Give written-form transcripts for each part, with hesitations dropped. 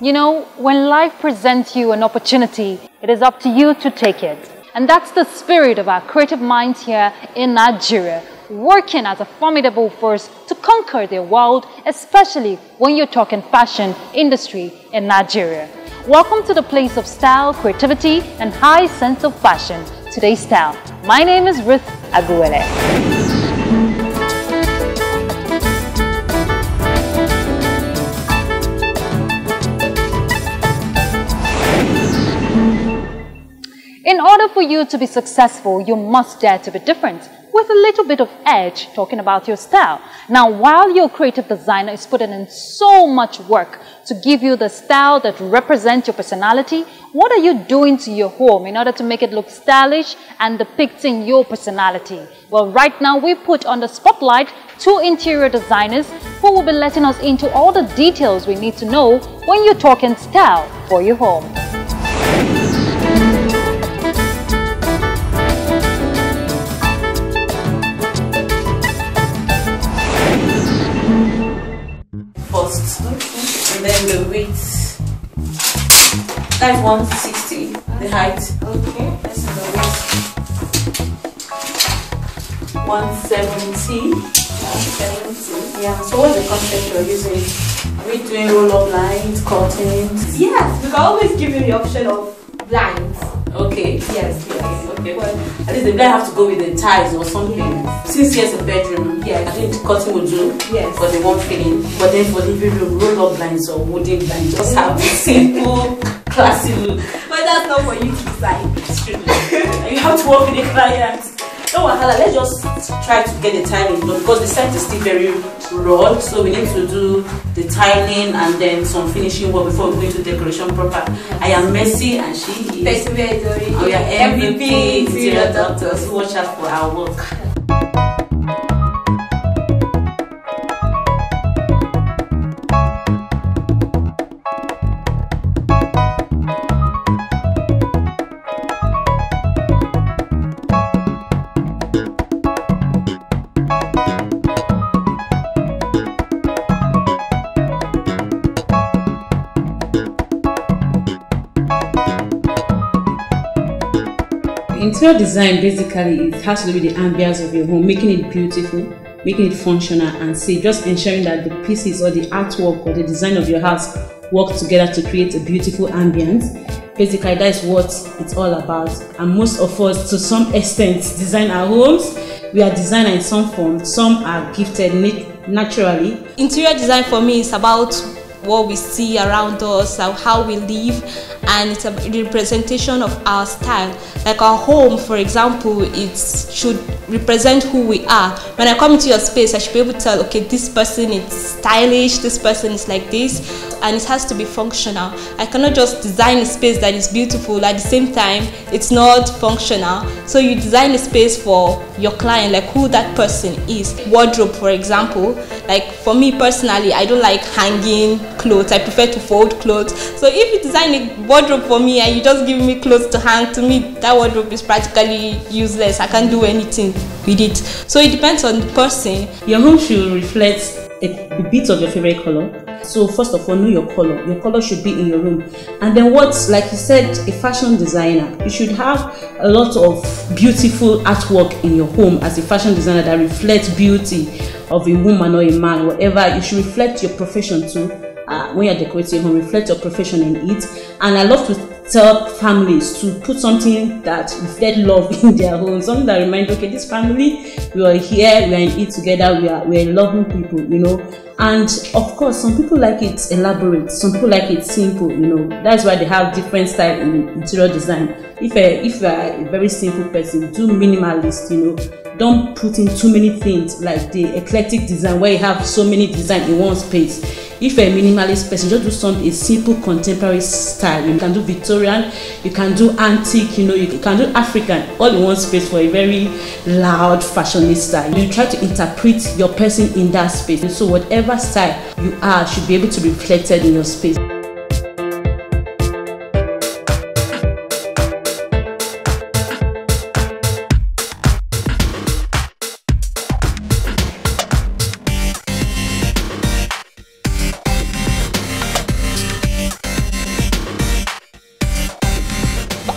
You know, when life presents you an opportunity, it is up to you to take it. And that's the spirit of our creative minds here in Nigeria, working as a formidable force to conquer the world, especially when you're talking fashion industry in Nigeria. Welcome to the place of style, creativity, and high sense of fashion, Today's Style. My name is Ruth Aguwele. In order for you to be successful, you must dare to be different, with a little bit of edge, talking about your style. Now, while your creative designer is putting in so much work to give you the style that represents your personality, what are you doing to your home in order to make it look stylish and depicting your personality? Well, right now we put on the spotlight two interior designers who will be letting us into all the details we need to know when you're talking style for your home. First, and then the width. That's 160. The height. Okay. This is the width. 170. 170. Yeah. So what's the concept you're using? Are we doing roll-up lines, curtains? Yes, we can always give you the option of blinds. Okay. Yes. Okay. Well, at least the blind have to go with the ties or something. Yes. Since here's a bedroom, yes. I think the curtain will do. Yes. For the one feeling. But then for the living room, roll-up blinds or wooden blinds just have a simple, classy look. But that's not for you to decide. You have to work with the client. No wahala, let's just try to get the tiling done because the set is still very raw, so we need to do the tiling and then some finishing work before we go into decoration proper. Yes. I am Mercy and she is and we are MVP interior doctors. Watch out for our work. Interior design basically it has to do with the ambience of your home, making it beautiful, making it functional, and just ensuring that the pieces or the artwork or the design of your house work together to create a beautiful ambience. Basically, that is what it's all about. And most of us, to some extent, design our homes. We are designers in some form. Some are gifted naturally. Interior design for me is about what we see around us, how we live, and it's a representation of our style. Like our home, for example, it should represent who we are. When I come into your space, I should be able to tell, okay, this person is stylish, this person is like this, and it has to be functional. I cannot just design a space that is beautiful, at the same time, it's not functional. So you design a space for your client, like who that person is. Wardrobe, for example, like for me personally, I don't like hanging clothes. I prefer to fold clothes. So if you design a wardrobe for me and you just give me clothes to hang, to me that wardrobe is practically useless. I can't do anything with it. So it depends on the person. Your home should reflect a bit of your favorite color. So first of all, know your color. Your color should be in your room. And then like you said, a fashion designer, you should have a lot of beautiful artwork in your home as a fashion designer that reflects beauty of a woman or a man, whatever. You should reflect your profession too. When you're decorating your home, reflect your profession in it. And I love to tell families to put something that reflects love in their home, something that reminds, okay, this family, we are here, we are in it together, we are loving people, you know. And of course, some people like it elaborate, some people like it simple, you know. That's why they have different style in interior design. If you are a very simple person, do minimalist, you know. Don't put in too many things like the eclectic design where you have so many designs in one space. If you're a minimalist person, just do something a simple contemporary style. You can do Victorian, you can do antique, you know, you can do African, all in one space for a very loud fashionista. You try to interpret your person in that space. And so whatever style you are should be able to be reflected in your space.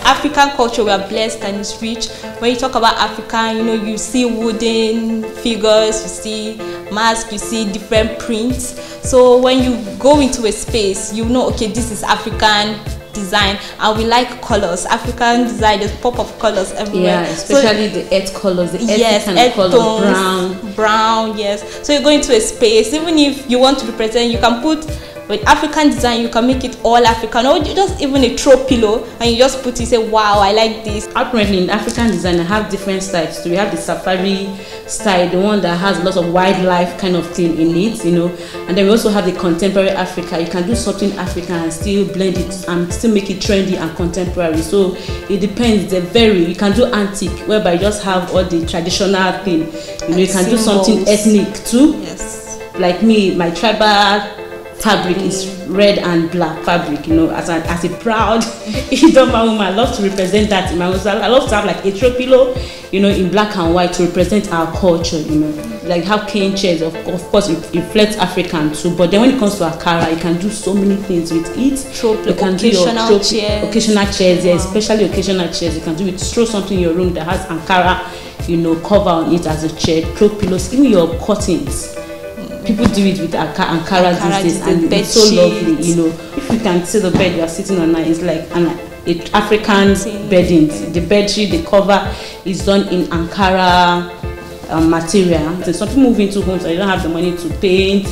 African culture, we are blessed and it's rich. When you talk about African, you know, you see wooden figures, you see masks, you see different prints. So when you go into a space, you know, okay, this is African design, and we like colors. African design, there's pop of colors everywhere. Yeah, especially so, the earth colors, the earth kind of colors, tones, brown, yes. So you go into a space, even if you want to represent, you can put, with African design, you can make it all African, or you just even a throw pillow and you just put it, say, wow, I like this. Apparently in African design, I have different styles. So we have the safari style, the one that has lots of wildlife kind of thing in it, you know. And then we also have the contemporary Africa. You can do something African and still blend it and still make it trendy and contemporary. So it depends, they vary. You can do antique, whereby you just have all the traditional thing. You know, you can do something ethnic too. Yes. Like me, my tribal fabric is red and black fabric, you know, as a proud Idoma woman. I love to represent that in my house. I love to have like a throw pillow, you know, in black and white to represent our culture, you know. Like how cane chairs, of course, it reflects African too. But then when it comes to Ankara, you can do so many things with it. You can do your occasional chairs, yeah, especially occasional chairs. You can do it, throw something in your room that has Ankara, you know, cover on it as a chair, throw pillows, even your curtains. People do it with Ankara these days, and it's so lovely, you know. If you can see the bed you are sitting on now, it's like an African bedding. The bedsheet, the cover is done in Ankara material. So some people move into homes and they don't have the money to paint,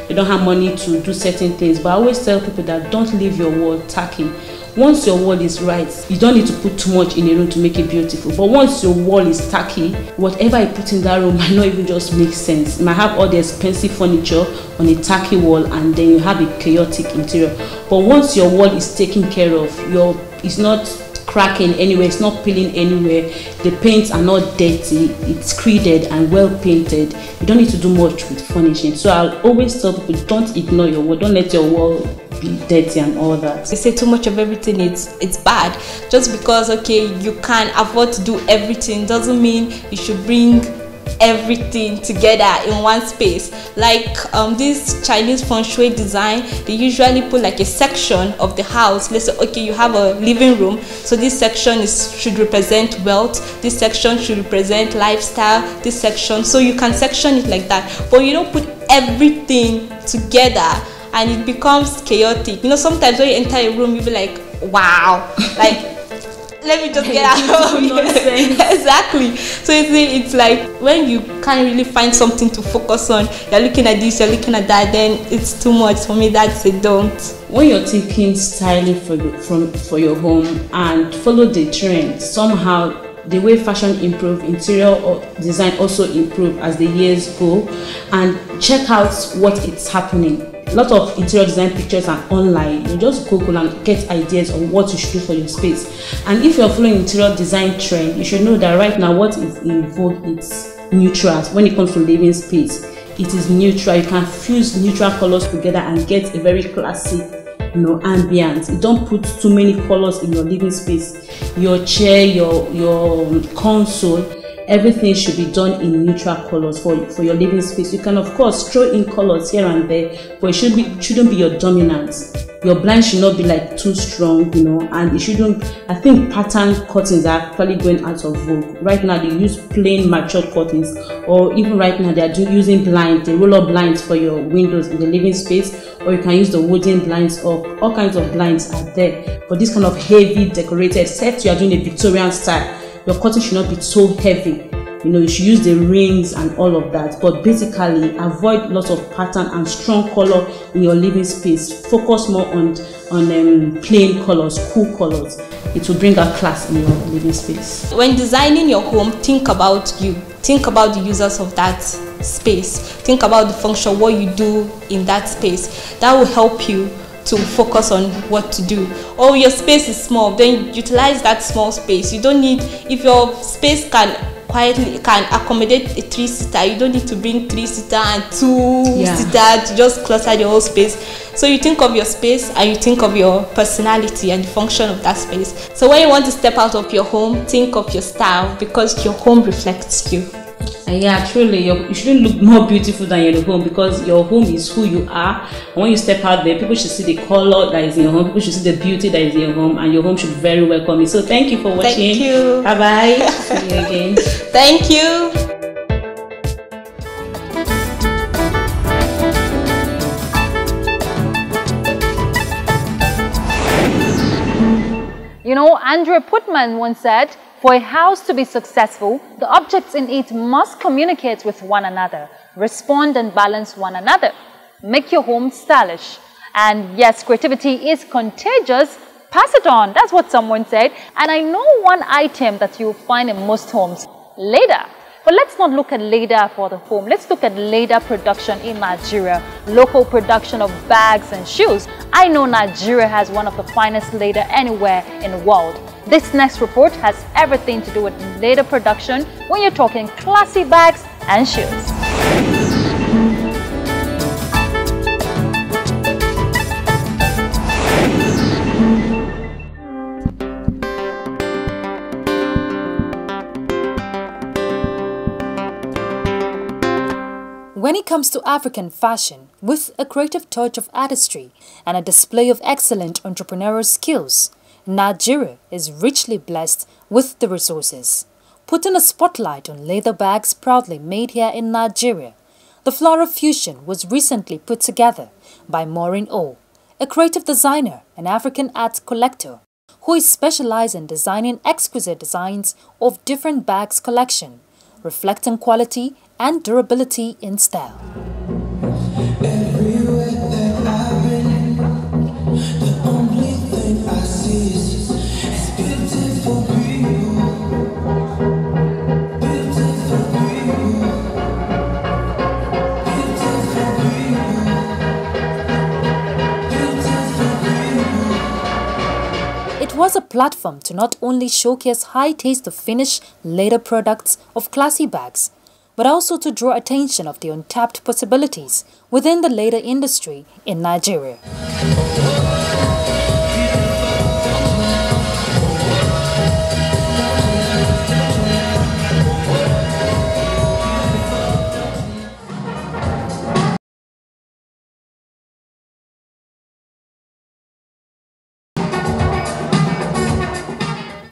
they don't have money to do certain things. But I always tell people that don't leave your wall tacky. Once your wall is right, you don't need to put too much in a room to make it beautiful. But once your wall is tacky, whatever you put in that room might not even just make sense. You might have all the expensive furniture on a tacky wall and then you have a chaotic interior. But once your wall is taken care of, it's not cracking anywhere, it's not peeling anywhere, the paints are not dirty, it's created and well painted, you don't need to do much with furnishing. So I'll always tell people, don't ignore your wall, don't let your wall be dirty and all that. They say too much of everything, it's bad. Just because, okay, you can afford to do everything doesn't mean you should bring everything together in one space. Like this Chinese feng shui design, they usually put like a section of the house. Let's say, okay, you have a living room, so this section should represent wealth, this section should represent lifestyle, this section, so you can section it like that. But you don't put everything together and it becomes chaotic. You know, sometimes when you enter a room, you'll be like, wow, like let me just get out of here. Exactly. So it's like when you can't really find something to focus on, you're looking at this, you're looking at that, then it's too much. For me, that's a don't. When you're taking styling for your home and follow the trend, somehow the way fashion improve, interior or design also improve as the years go, and check out what is happening. A lot of interior design pictures are online. You just Google and get ideas on what you should do for your space. And if you're following interior design trend, you should know that right now what is in vogue is neutrals. When it comes to living space, it is neutral. You can fuse neutral colors together and get a very classic, you know, ambience. You don't put too many colors in your living space. Your chair, your console, everything should be done in neutral colors for your living space. You can of course throw in colors here and there, but it shouldn't be your dominant. Your blind should not be like too strong, you know, and it shouldn't. I think pattern curtains are actually going out of vogue. Right now they use plain matured curtains, or even right now they are using blinds, the roll-up blinds for your windows in the living space, or you can use the wooden blinds up. All kinds of blinds are there. For this kind of heavy decorated set, you are doing a Victorian style, your curtain should not be so heavy. You know, you should use the rings and all of that. But basically, avoid lots of pattern and strong color in your living space. Focus more on plain colors, cool colors. It will bring out class in your living space. When designing your home, think about you. Think about the users of that space. Think about the function, what you do in that space. That will help you to focus on what to do. Or your space is small, then utilize that small space. You don't need, if your space can accommodate a 3-seater, you don't need to bring 3-seater and 2-seater to just clutter the whole space. So you think of your space and you think of your personality and the function of that space. So when you want to step out of your home, think of your style, because your home reflects you. I And yeah, truly, you shouldn't look more beautiful than your home, because your home is who you are. And when you step out there, people should see the color that is in your home, people should see the beauty that is in your home, and your home should very welcome you. So thank you for watching. Thank you. Bye bye. See you again. Thank you. You know, Andrea Putman once said, for a house to be successful, the objects in it must communicate with one another, respond and balance one another. Make your home stylish. And yes, creativity is contagious. Pass it on. That's what someone said. And I know one item that you'll find in most homes, leather. But let's not look at leather for the home. Let's look at leather production in Nigeria, local production of bags and shoes. I know Nigeria has one of the finest leather anywhere in the world. This next report has everything to do with leather production when you're talking classy bags and shoes. When it comes to African fashion, with a creative touch of artistry and a display of excellent entrepreneurial skills, Nigeria is richly blessed with the resources. Putting a spotlight on leather bags proudly made here in Nigeria, the Floral Fusion was recently put together by Maureen O, a creative designer and African art collector who is specialized in designing exquisite designs of different bags collection, reflecting quality and durability in style. Everywhere that I've been, the only thing I see is beautiful people. Beautiful people. Beautiful people. Beautiful people. It was a platform to not only showcase high taste of finished leather products of classy bags, but also to draw attention of the untapped possibilities within the leather industry in Nigeria.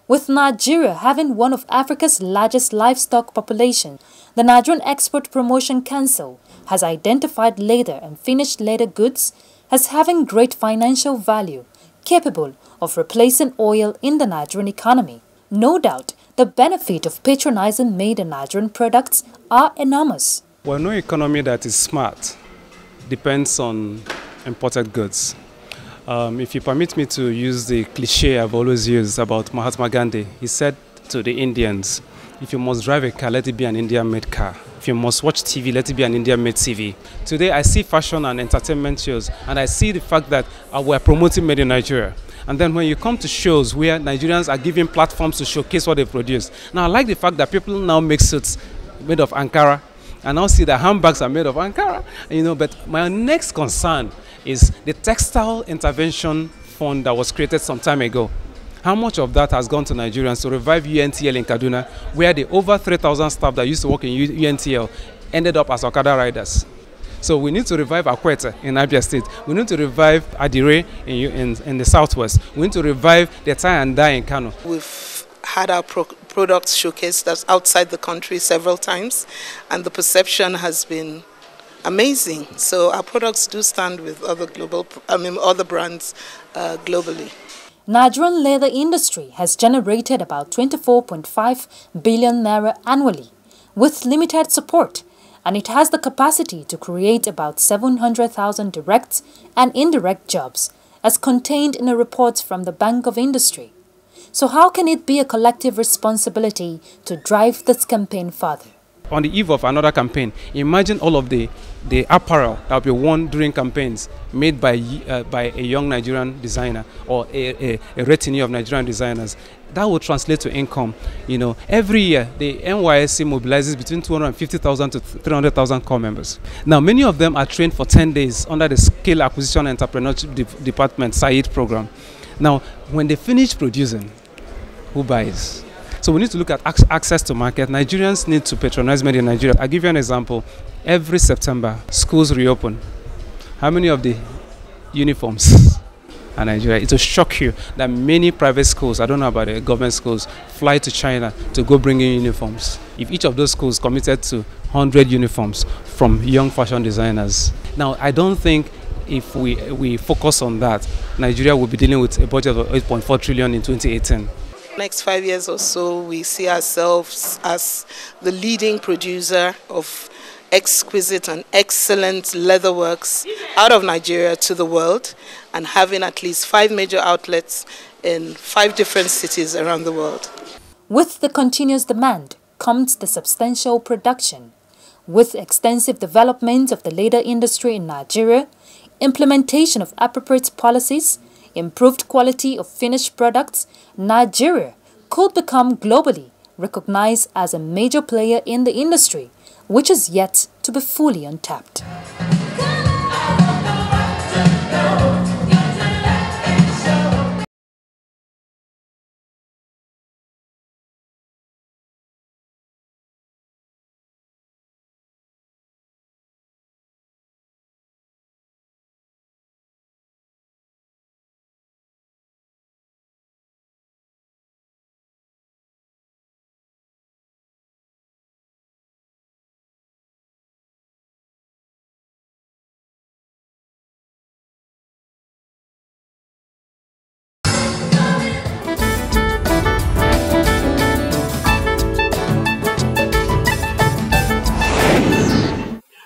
With Nigeria having one of Africa's largest livestock population, the Nigerian Export Promotion Council has identified leather and finished leather goods as having great financial value, capable of replacing oil in the Nigerian economy. No doubt, the benefit of patronizing made in Nigerian products are enormous. Well, no economy that is smart depends on imported goods. If you permit me to use the cliche I've always used about Mahatma Gandhi, he said to the Indians, if you must drive a car, let it be an Indian-made car. If you must watch TV, let it be an Indian-made TV. Today, I see fashion and entertainment shows, and I see the fact that we're promoting made in Nigeria. And then when you come to shows where Nigerians are given platforms to showcase what they produce. Now, I like the fact that people now make suits made of Ankara, and now see that handbags are made of Ankara. You know, but my next concern is the Textile Intervention Fund that was created some time ago. How much of that has gone to Nigerians to revive UNTL in Kaduna, where the over 3,000 staff that used to work in UNTL ended up as Okada riders? So we need to revive Akwete in Abia State. We need to revive Adire in the southwest. We need to revive the tie and dye in Kano. We've had our products showcased outside the country several times, and the perception has been amazing. So our products do stand with other other brands globally. Nigerian leather industry has generated about 24.5 billion naira annually with limited support, and it has the capacity to create about 700,000 direct and indirect jobs, as contained in a report from the Bank of Industry. So how can it be a collective responsibility to drive this campaign further? On the eve of another campaign, imagine all of the apparel that will be worn during campaigns made by a young Nigerian designer or a retinue of Nigerian designers. That will translate to income. You know, every year the NYSC mobilizes between 250,000 to 300,000 core members. Now, many of them are trained for 10 days under the Skill Acquisition and Entrepreneurship Department SAID program. Now, when they finish producing, who buys? So we need to look at access to market. Nigerians need to patronize made in Nigeria. I'll give you an example. Every September, schools reopen. How many of the uniforms are Nigeria? It will shock you that many private schools, I don't know about the government schools, fly to China to go bring in uniforms. If each of those schools committed to 100 uniforms from young fashion designers. Now, I don't think if we focus on that, Nigeria will be dealing with a budget of 8.4 trillion in 2018. Next 5 years or so, we see ourselves as the leading producer of exquisite and excellent leatherworks out of Nigeria to the world, and having at least 5 major outlets in 5 different cities around the world. With the continuous demand comes the substantial production. With extensive development of the leather industry in Nigeria, implementation of appropriate policies, improved quality of finished products, Nigeria could become globally recognized as a major player in the industry, which is yet to be fully untapped.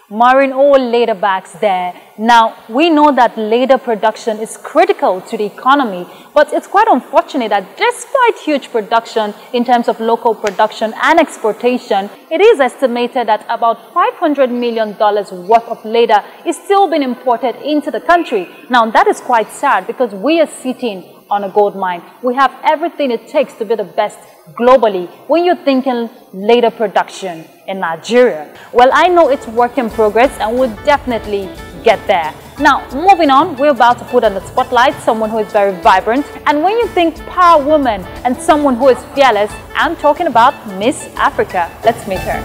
Marine all leather bags there. Now, we know that leather production is critical to the economy, but it's quite unfortunate that despite huge production in terms of local production and exportation, it is estimated that about $500 million worth of leather is still being imported into the country. Now, that is quite sad because we are sitting on a gold mine. We have everything it takes to be the best globally when you're thinking leather production in Nigeria. Well, I know it's work in progress and we'll definitely get there. Now, moving on, we're about to put on the spotlight someone who is very vibrant. And when you think power woman and someone who is fearless, I'm talking about Miss Africa. Let's meet her.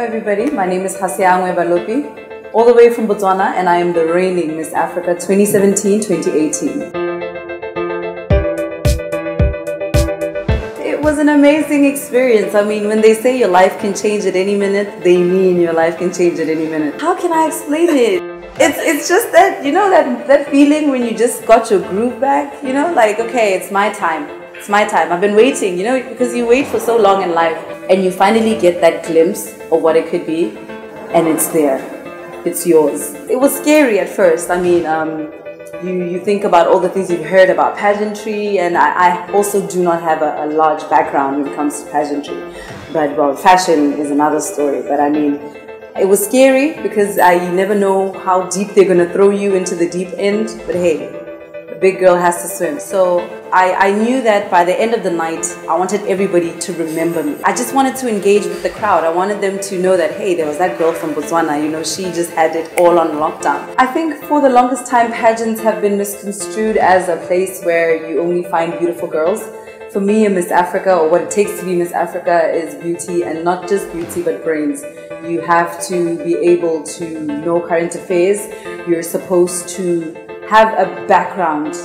Everybody, my name is Hasiangwe Balopi, all the way from Botswana, and I am the reigning Miss Africa 2017-2018. It was an amazing experience. I mean, when they say your life can change at any minute, they mean your life can change at any minute. How can I explain it? It's just that, you know, that feeling when you just got your groove back, you know, like, okay, it's my time. It's my time. I've been waiting, you know, because you wait for so long in life and you finally get that glimpse of what it could be and it's there. It's yours. It was scary at first. I mean, you think about all the things you've heard about pageantry, and I also do not have a large background when it comes to pageantry. But, well, fashion is another story. But I mean, it was scary because you never know how deep they're going to throw you into the deep end. But hey, a big girl has to swim. So I knew that by the end of the night, I wanted everybody to remember me. I just wanted to engage with the crowd. I wanted them to know that, hey, there was that girl from Botswana, you know, she just had it all on lockdown. I think for the longest time, pageants have been misconstrued as a place where you only find beautiful girls. For me, a Miss Africa, or what it takes to be Miss Africa, is beauty, and not just beauty, but brains. You have to be able to know current affairs. You're supposed to have a background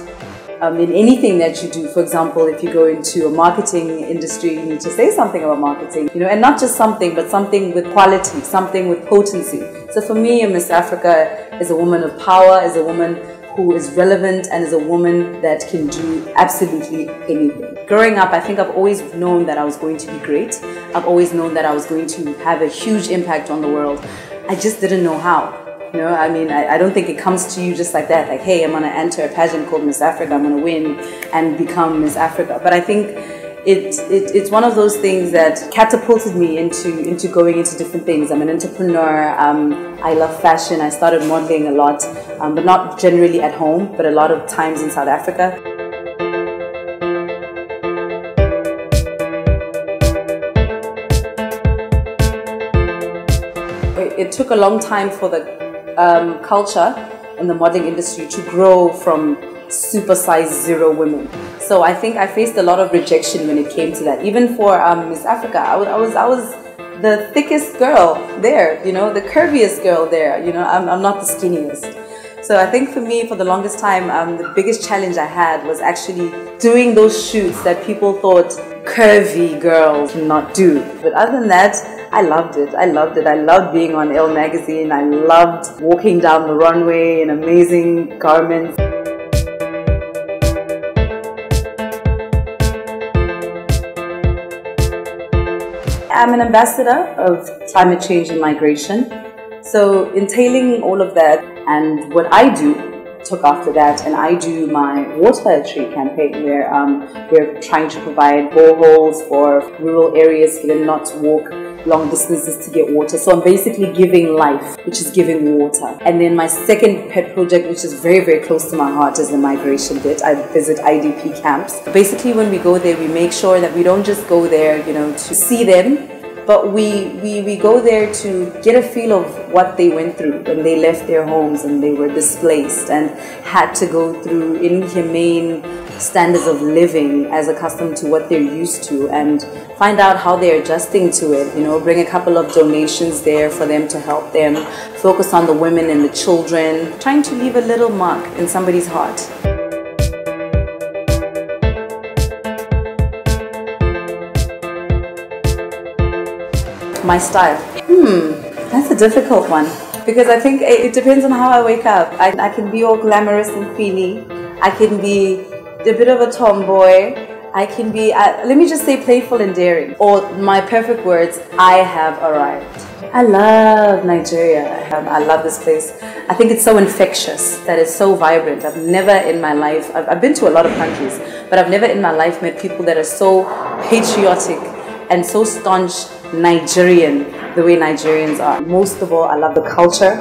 in anything that you do. For example, if you go into a marketing industry, you need to say something about marketing, you know, and not just something, but something with quality, something with potency. So for me, a Miss Africa is a woman of power, is a woman who is relevant, and is a woman that can do absolutely anything. Growing up, I think I've always known that I was going to be great. I've always known that I was going to have a huge impact on the world. I just didn't know how. You know, I mean, I don't think it comes to you just like that, like, hey, I'm going to enter a pageant called Miss Africa, I'm going to win and become Miss Africa. But I think it's one of those things that catapulted me into going into different things. I'm an entrepreneur. I love fashion. I started modeling a lot, but not generally at home, but a lot of times in South Africa. It took a long time for the culture in the modeling industry to grow from super size 0 women. So I think I faced a lot of rejection when it came to that. Even for Miss Africa, I was the thickest girl there, you know, the curviest girl there. You know, I'm not the skinniest. So I think for me, for the longest time, the biggest challenge I had was actually doing those shoots that people thought curvy girls cannot do. But other than that, I loved it. I loved it. I loved being on Elle magazine. I loved walking down the runway in amazing garments. I'm an ambassador of climate change and migration. So entailing all of that and what I do took after that, and I do my water tree campaign where we're trying to provide boreholes for rural areas for them not to walk long distances to get water. So I'm basically giving life, which is giving water. And then my second pet project, which is very, very close to my heart, is the migration bit. I visit IDP camps. Basically, when we go there, we make sure that we don't just go there, you know, to see them, but we go there to get a feel of what they went through when they left their homes and they were displaced and had to go through inhumane standards of living as accustomed to what they're used to, and find out how they're adjusting to it. You know, bring a couple of donations there for them to help them, focus on the women and the children, trying to leave a little mark in somebody's heart. My style. That's a difficult one, because I think it depends on how I wake up. I can be all glamorous and queenie. I can be a bit of a tomboy. I can be, let me just say, playful and daring. Or my perfect words, I have arrived. I love Nigeria. I love this place. I think it's so infectious, that it's so vibrant. I've never in my life, I've been to a lot of countries, but I've never in my life met people that are so patriotic and so staunch Nigerian the way Nigerians are. Most of all, I love the culture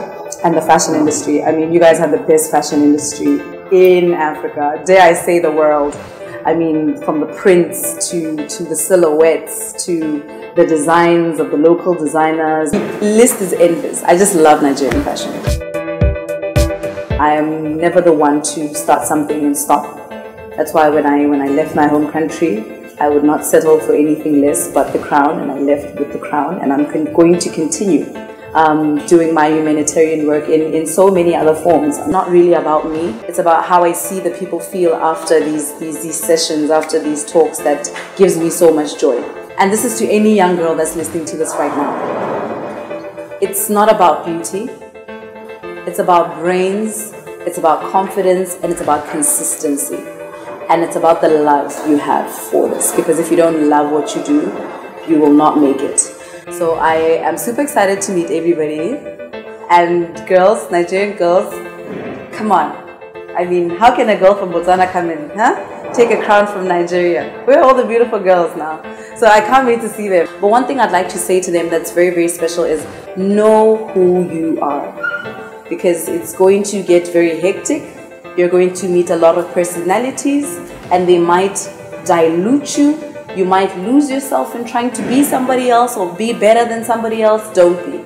and the fashion industry. I mean, you guys have the best fashion industry in Africa, dare I say the world. I mean, from the prints to the silhouettes to the designs of the local designers. The list is endless. I just love Nigerian fashion. I am never the one to start something and stop. That's why when I left my home country, I would not settle for anything less but the crown, and I left with the crown, and I'm going to continue doing my humanitarian work in so many other forms. Not really about me, it's about how I see the people feel after these sessions, after these talks, that gives me so much joy. And this is to any young girl that's listening to this right now. It's not about beauty, it's about brains, it's about confidence, and it's about consistency. And it's about the love you have for this, because if you don't love what you do, you will not make it. So I am super excited to meet everybody. And girls, Nigerian girls, come on. I mean, how can a girl from Botswana come in, huh? Take a crown from Nigeria. We're all the beautiful girls now. So I can't wait to see them. But one thing I'd like to say to them that's very, very special is know who you are. Because it's going to get very hectic. You're going to meet a lot of personalities, and they might dilute you. You might lose yourself in trying to be somebody else or be better than somebody else. Don't be.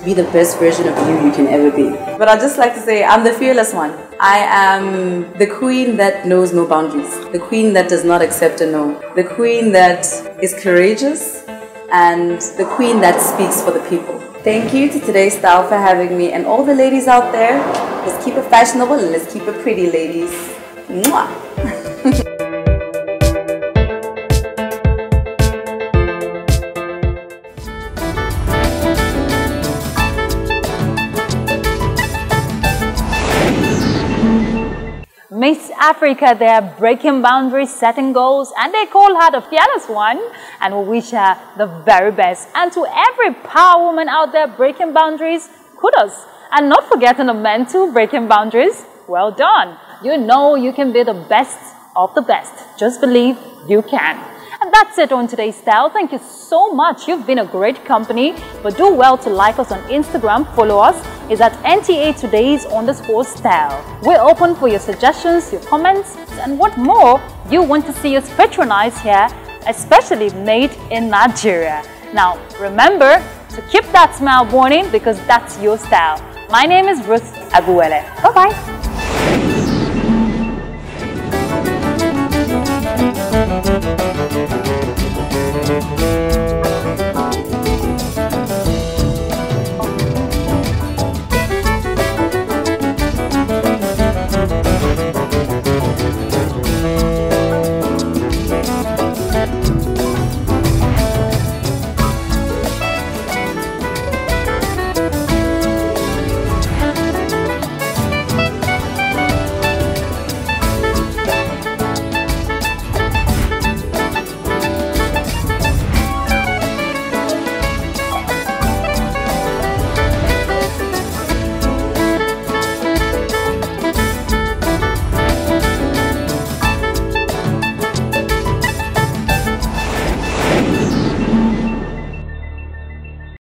Be the best version of you can ever be. But I'd just like to say, I'm the fearless one. I am the queen that knows no boundaries. The queen that does not accept a no. The queen that is courageous, and the queen that speaks for the people. Thank you to Today's Style for having me, and all the ladies out there, let's keep it fashionable and let's keep it pretty, ladies. Mwah! Miss Africa, they are breaking boundaries, setting goals, and they call her the fearless one. And we wish her the very best. And to every power woman out there breaking boundaries, kudos. And not forgetting the men too, breaking boundaries. Well done. You know you can be the best of the best. Just believe you can. And That's it on today's Style. Thank you so much. You've been a great company. But do well to like us on Instagram. Follow us. It's at NTA_Todays_Style. We're open for your suggestions, your comments, and what more you want to see us patronize here, especially made in Nigeria. Now, remember to keep that smile burning because that's your style. My name is Ruth Aguwele. Bye-bye.